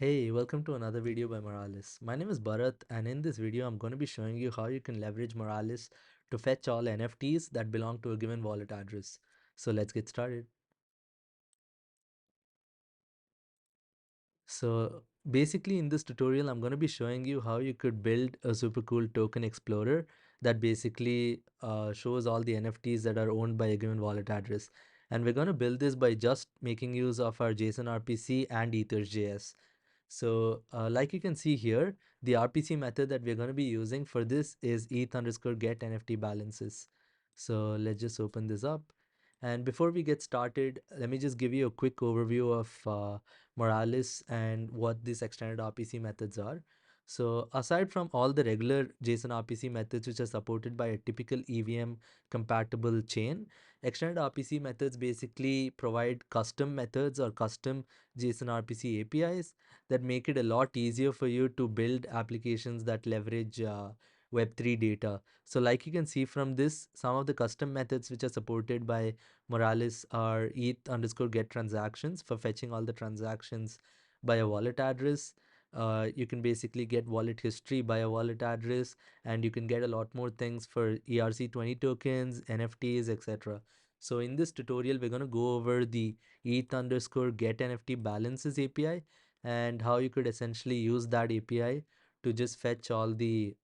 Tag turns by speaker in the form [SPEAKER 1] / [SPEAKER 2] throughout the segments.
[SPEAKER 1] Hey, welcome to another video by Moralis. My name is Bharat, and in this video, I'm going to be showing you how you can leverage Moralis to fetch all NFTs that belong to a given wallet address. So let's get started. So basically in this tutorial, I'm going to be showing you how you could build a super cool token explorer that basically shows all the NFTs that are owned by a given wallet address. And we're going to build this by just making use of our JSON RPC and Ethers.js. So like you can see here, the RPC method that we're going to be using for this is eth_get NFT balances. So let's just open this up. And before we get started, let me just give you a quick overview of Moralis and what these extended RPC methods are. So aside from all the regular JSON RPC methods which are supported by a typical EVM compatible chain, extended RPC methods basically provide custom methods or custom JSON RPC APIs that make it a lot easier for you to build applications that leverage Web3 data. So like you can see from this, some of the custom methods which are supported by Moralis are eth_get transactions for fetching all the transactions by a wallet address. You can basically get wallet history by a wallet address, and you can get a lot more things for ERC20 tokens, NFTs, etc. So in this tutorial, we're going to go over the eth_get NFT balances API and how you could essentially use that API to just fetch all the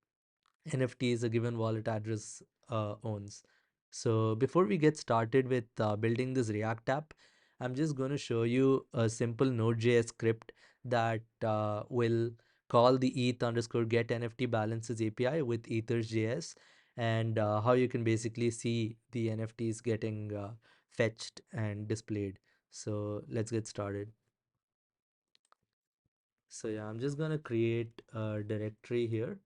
[SPEAKER 1] NFTs a given wallet address owns. So before we get started with building this React app, I'm just going to show you a simple Node.js script that will call the eth_get NFT balances API with Ethers.js and how you can basically see the NFTs getting fetched and displayed. So let's get started. So yeah, I'm just gonna create a directory here,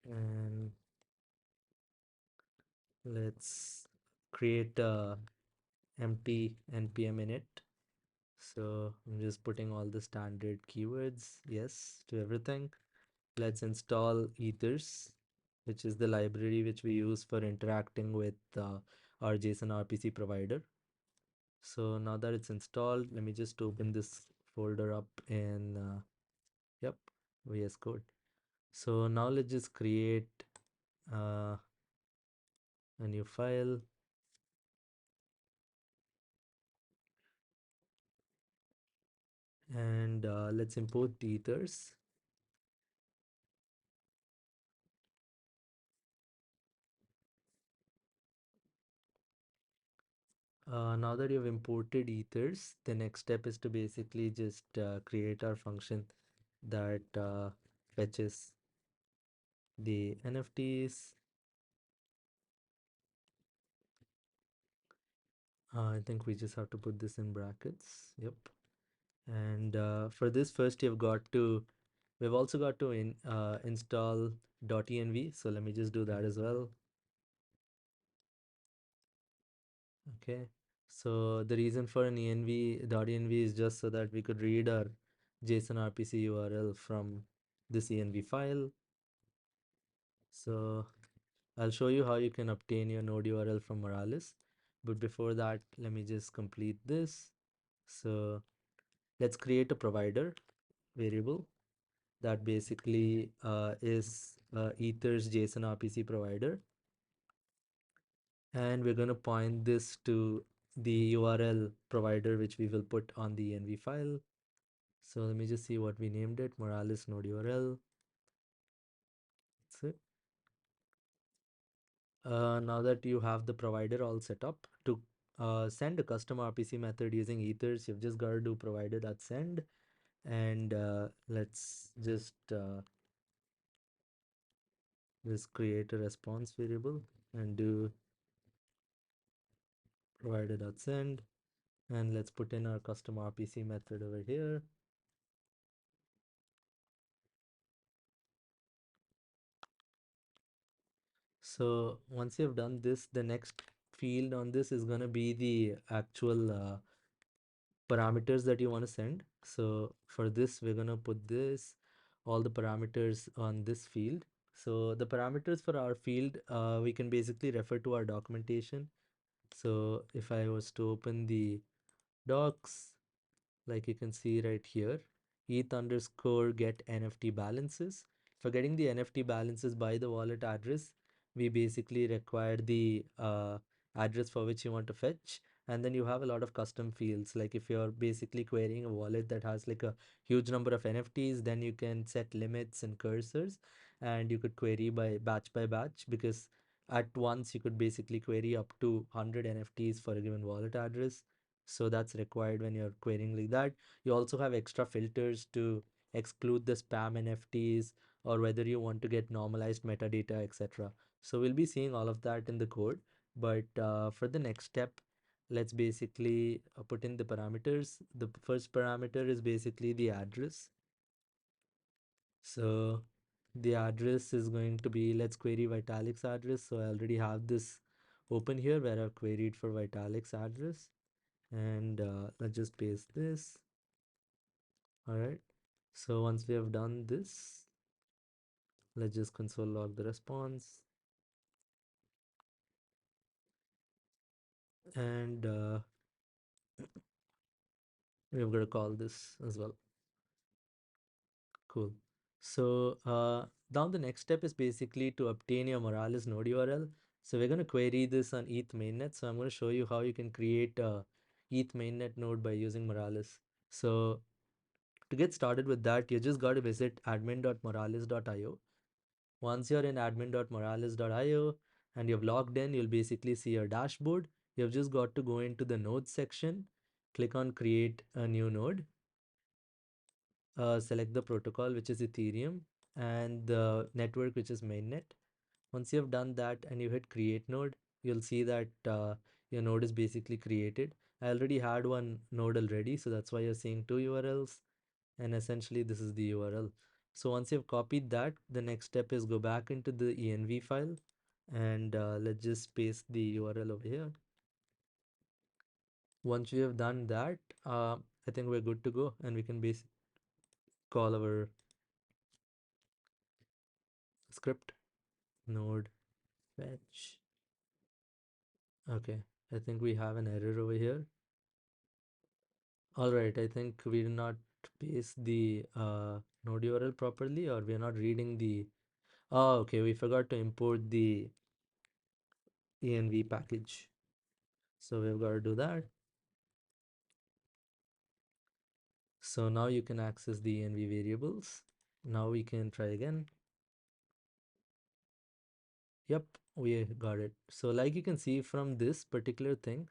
[SPEAKER 1] and let's create a empty npm init. So I'm just putting all the standard keywords, yes, to everything. Let's install ethers, which is the library which we use for interacting with our JSON RPC provider. So now that it's installed, let me just open this folder up in yep, VS Code. So now let's just create uh, a new file, and let's import the ethers. Now that you've imported ethers, the next step is to basically just create our function that fetches the NFTs. I think we just have to put this in brackets. Yep. And for this, first we've also got to install .env. So let me just do that as well. Okay. So the reason for an env.env is just so that we could read our JSON RPC URL from this env file. So I'll show you how you can obtain your node URL from Moralis. But before that, let me just complete this. So let's create a provider variable that basically is Ethers JSON RPC provider. And we're going to point this to the URL provider which we will put on the env file. So let me just see what we named it, Moralis node URL. That's it. Now that you have the provider all set up, to send a custom RPC method using ethers, you've just got to do provider.send, and let's create a response variable and do provider.send, and let's put in our custom RPC method over here. So once you've done this, the next field on this is going to be the actual parameters that you want to send. So for this, we're going to put all the parameters on this field. So the parameters for our field, we can basically refer to our documentation. So if I was to open the docs, like you can see right here, ETH underscore get NFT balances. For getting the NFT balances by the wallet address, we basically require the address for which you want to fetch. And then you have a lot of custom fields. Like if you're basically querying a wallet that has like a huge number of NFTs, then you can set limits and cursors, and you could query by batch, because at once you could basically query up to 100 NFTs for a given wallet address. So that's required when you're querying like that. You also have extra filters to exclude the spam NFTs, or whether you want to get normalized metadata, etc. So we'll be seeing all of that in the code. But for the next step, let's basically put in the parameters. The first parameter is basically the address. So the address is going to be, let's query Vitalik's address. So I already have this open here where I've queried for Vitalik's address. And let's just paste this. All right. So once we have done this, let's just console log the response. And we're going to call this as well. Cool. So now the next step is basically to obtain your Moralis node URL. So we're going to query this on ETH mainnet. So I'm going to show you how you can create a ETH mainnet node by using Moralis. So to get started with that, you just got to visit admin.moralis.io. Once you're in admin.moralis.io and you've logged in, you'll basically see your dashboard. You've just got to go into the nodes section, click on create a new node, select the protocol, which is Ethereum, and the network, which is mainnet. Once you have done that and you hit create node, you'll see that your node is basically created. I already had one node already, so that's why you're seeing two URLs. And essentially this is the URL. So once you've copied that, the next step is go back into the env file, and let's just paste the URL over here. Once we have done that, I think we're good to go, and we can basically call our script node fetch. Okay, I think we have an error over here. All right, I think we did not paste the node URL properly, or we are not reading the. Oh, okay, we forgot to import the env package. So we've got to do that. So now you can access the env variables. Now we can try again. Yep, we got it. So like you can see from this particular thing,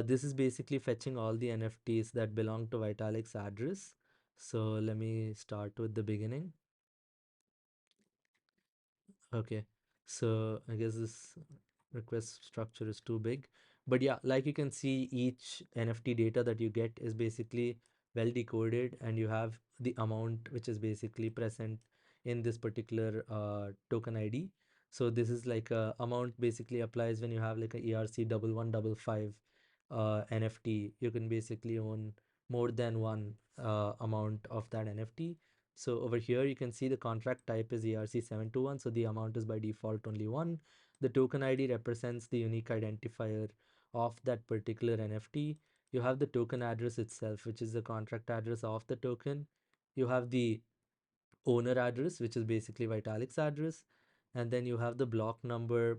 [SPEAKER 1] this is basically fetching all the NFTs that belong to Vitalik's address. So let me start with the beginning. Okay, so I guess this request structure is too big. But yeah, like you can see, each NFT data that you get is basically well decoded, and you have the amount which is basically present in this particular token ID. So this is like a amount basically applies when you have like a ERC 1155 NFT. You can basically own more than one amount of that NFT. So over here, you can see the contract type is ERC721. So the amount is by default only one. The token ID represents the unique identifier of that particular NFT. You have the token address itself, which is the contract address of the token. You have the owner address, which is basically Vitalik's address. And then you have the block number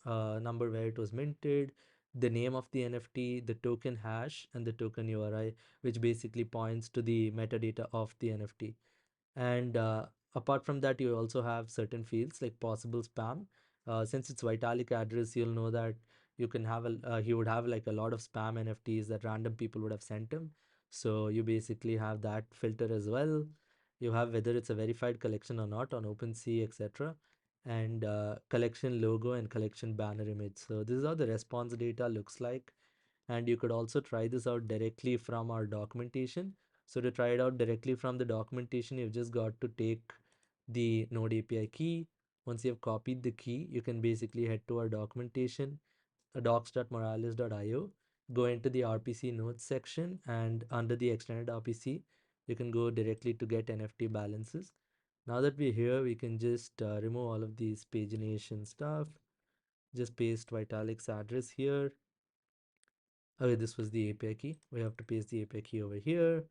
[SPEAKER 1] where it was minted, the name of the NFT, the token hash, and the token URI, which basically points to the metadata of the NFT. And apart from that, you also have certain fields like possible spam. Since it's Vitalik address, you'll know that you can have he would have like a lot of spam NFTs that random people would have sent him. So you basically have that filter as well. You have whether it's a verified collection or not on OpenSea, etc. And collection logo and collection banner image. So this is how the response data looks like. And you could also try this out directly from our documentation. So to try it out directly from the documentation, you've just got to take the Node API key. Once you've copied the key, you can basically head to our documentation, docs.moralis.io, go into the RPC notes section, and under the extended RPC, you can go directly to get NFT balances. Now that we're here, we can just remove all of these pagination stuff. Just paste Vitalik's address here. Okay, this was the API key. We have to paste the API key over here.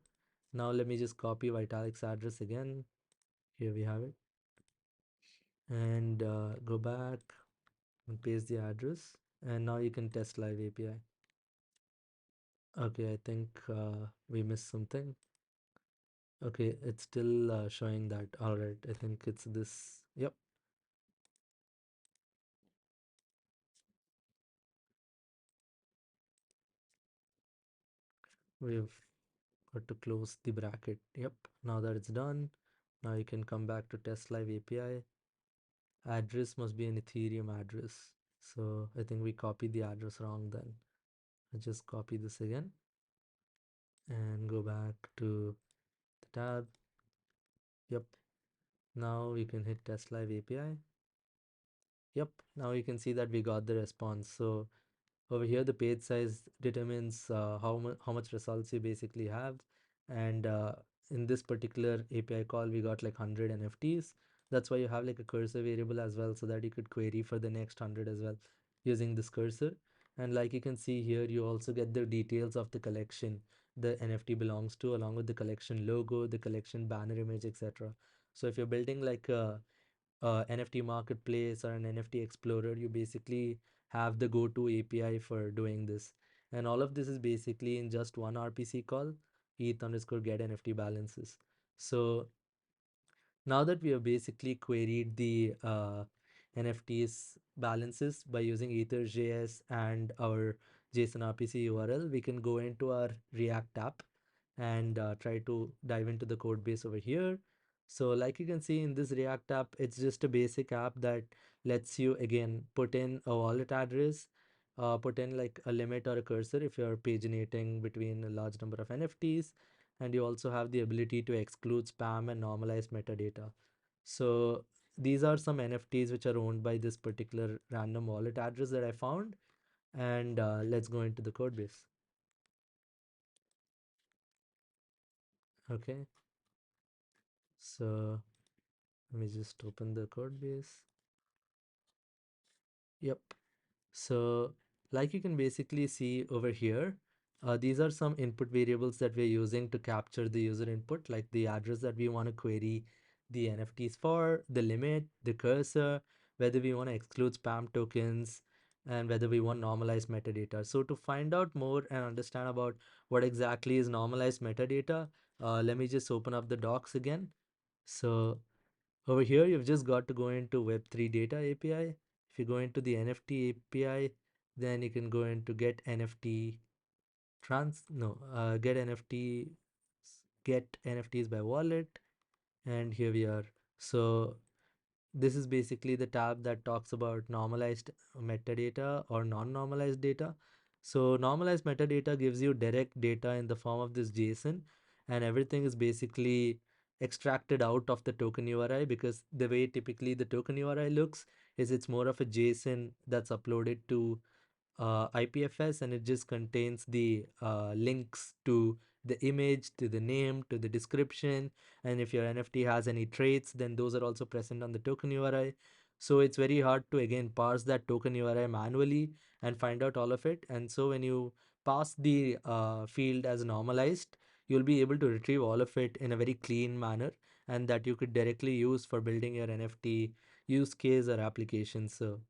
[SPEAKER 1] Now let me just copy Vitalik's address again. Here we have it. And go back and paste the address. And now you can test live API. Okay, I think we missed something. Okay, it's still showing that. All right, I think it's this. Yep. We've got to close the bracket. Yep. Now that it's done, now you can come back to test live API. Address must be an Ethereum address. So I think we copied the address wrong then. I just copy this again and go back to the tab. Yep. Now we can hit test live API. Yep. Now you can see that we got the response. So over here, the page size determines how much results you basically have. And in this particular API call, we got like 100 NFTs. That's why you have like a cursor variable as well, so that you could query for the next 100 as well using this cursor. And like you can see here, you also get the details of the collection the NFT belongs to, along with the collection logo, the collection banner image, etc. So if you're building like a NFT marketplace or an NFT explorer, you basically have the go-to API for doing this. And all of this is basically in just one RPC call, ETH underscore get NFT balances. So now that we have basically queried the NFTs balances by using Ethers.js and our JSON RPC URL, we can go into our React app and try to dive into the code base over here. So like you can see in this React app, it's just a basic app that lets you again put in a wallet address, put in like a limit or a cursor if you're paginating between a large number of NFTs, and you also have the ability to exclude spam and normalize metadata. So these are some NFTs which are owned by this particular random wallet address that I found, and let's go into the code base. Okay, so let me just open the code base. Yep. So like you can basically see over here, these are some input variables that we're using to capture the user input, like the address that we want to query the NFTs for, the limit, the cursor, whether we want to exclude spam tokens, and whether we want normalized metadata. So to find out more and understand about what exactly is normalized metadata, let me just open up the docs again. So over here, you've just got to go into Web3 data API. If you go into the NFT API, then you can go into get NFT get NFT, get NFTs by wallet. And here we are. So this is basically the tab that talks about normalized metadata or non-normalized data. So normalized metadata gives you direct data in the form of this JSON, and everything is basically extracted out of the token URI, because the way typically the token URI looks is it's more of a JSON that's uploaded to IPFS, and it just contains the links to the image, to the name, to the description, and if your NFT has any traits, then those are also present on the token URI. So it's very hard to again parse that token URI manually and find out all of it. And so when you pass the field as normalized, you'll be able to retrieve all of it in a very clean manner, and that you could directly use for building your NFT use case or application. So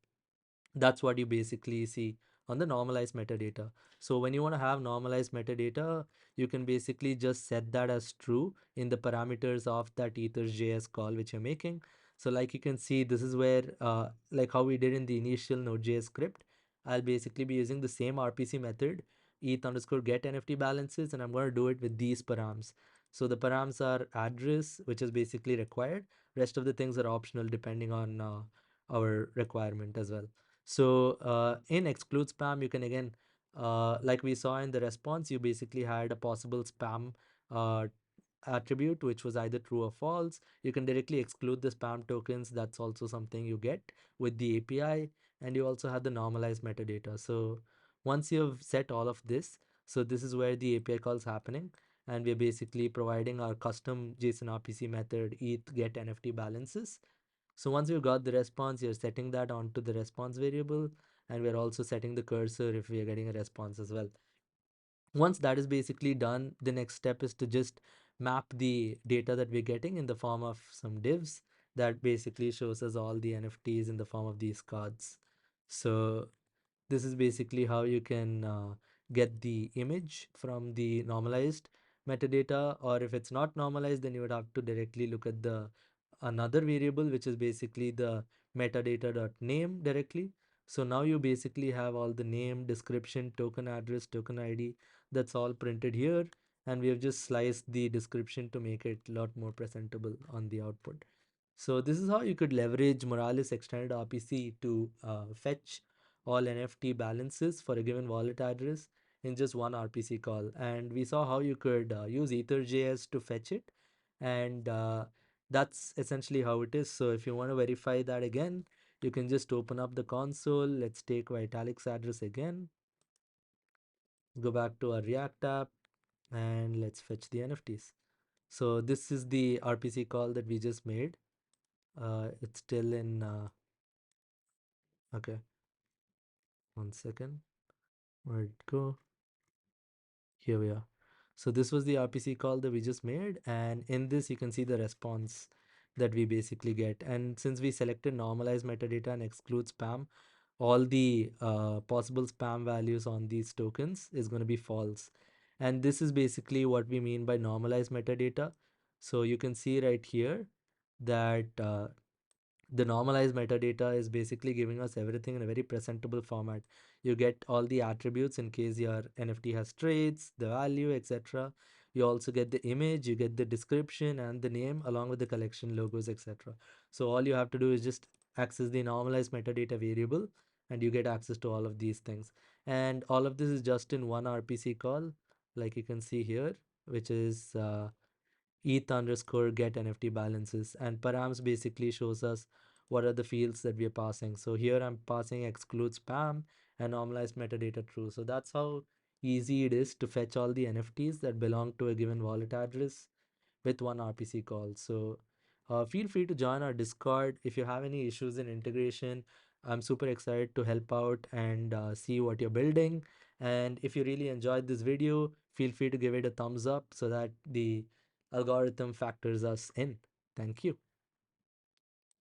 [SPEAKER 1] that's what you basically see on the normalized metadata. So when you want to have normalized metadata, you can basically just set that as true in the parameters of that Ethers.js call which you're making. So like you can see, this is where like how we did in the initial Node.js script, I'll basically be using the same RPC method, ETH underscore get NFT balances, and I'm going to do it with these params. So the params are address, which is basically required. Rest of the things are optional depending on our requirement as well. So in exclude spam, you can again, like we saw in the response, you basically had a possible spam uh, attribute, which was either true or false. You can directly exclude the spam tokens. That's also something you get with the API. And you also have the normalized metadata. So once you've set all of this, so this is where the API call is happening. And we're basically providing our custom JSON RPC method, ETH get NFT balances. So once you got the response, you're setting that onto the response variable, and we're also setting the cursor if we are getting a response as well. Once that is basically done, the next step is to just map the data that we're getting in the form of some divs that basically shows us all the NFTs in the form of these cards. So this is basically how you can get the image from the normalized metadata, or if it's not normalized, then you would have to directly look at the another variable, which is basically the metadata.name directly. So now you basically have all the name, description, token address, token ID, that's all printed here, and we have just sliced the description to make it a lot more presentable on the output. So this is how you could leverage Moralis extended RPC to fetch all NFT balances for a given wallet address in just one RPC call. And we saw how you could use Ethers.js to fetch it. And that's essentially how it is. So if you want to verify that again, you can just open up the console. Let's take Vitalik's address again. Go back to our React app and let's fetch the NFTs. So this is the RPC call that we just made. It's still in, okay, 1 second. Where'd it go? Here we are. So this was the RPC call that we just made, and in this you can see the response that we basically get. And since we selected normalize metadata and exclude spam, all the possible spam values on these tokens is going to be false. And this is basically what we mean by normalized metadata. So you can see right here that the normalized metadata is basically giving us everything in a very presentable format. You get all the attributes in case your NFT has traits, the value, etc. You also get the image, you get the description and the name along with the collection logos, etc. So all you have to do is just access the normalized metadata variable and you get access to all of these things. And all of this is just in one RPC call, like you can see here, which is ETH_get NFT balances, and params basically shows us what are the fields that we are passing. So here I'm passing exclude spam and normalized metadata true. So that's how easy it is to fetch all the NFTs that belong to a given wallet address with one RPC call. So feel free to join our Discord if you have any issues in integration. I'm super excited to help out and see what you're building. And if you really enjoyed this video, feel free to give it a thumbs up so that the algorithm factors us in. Thank you.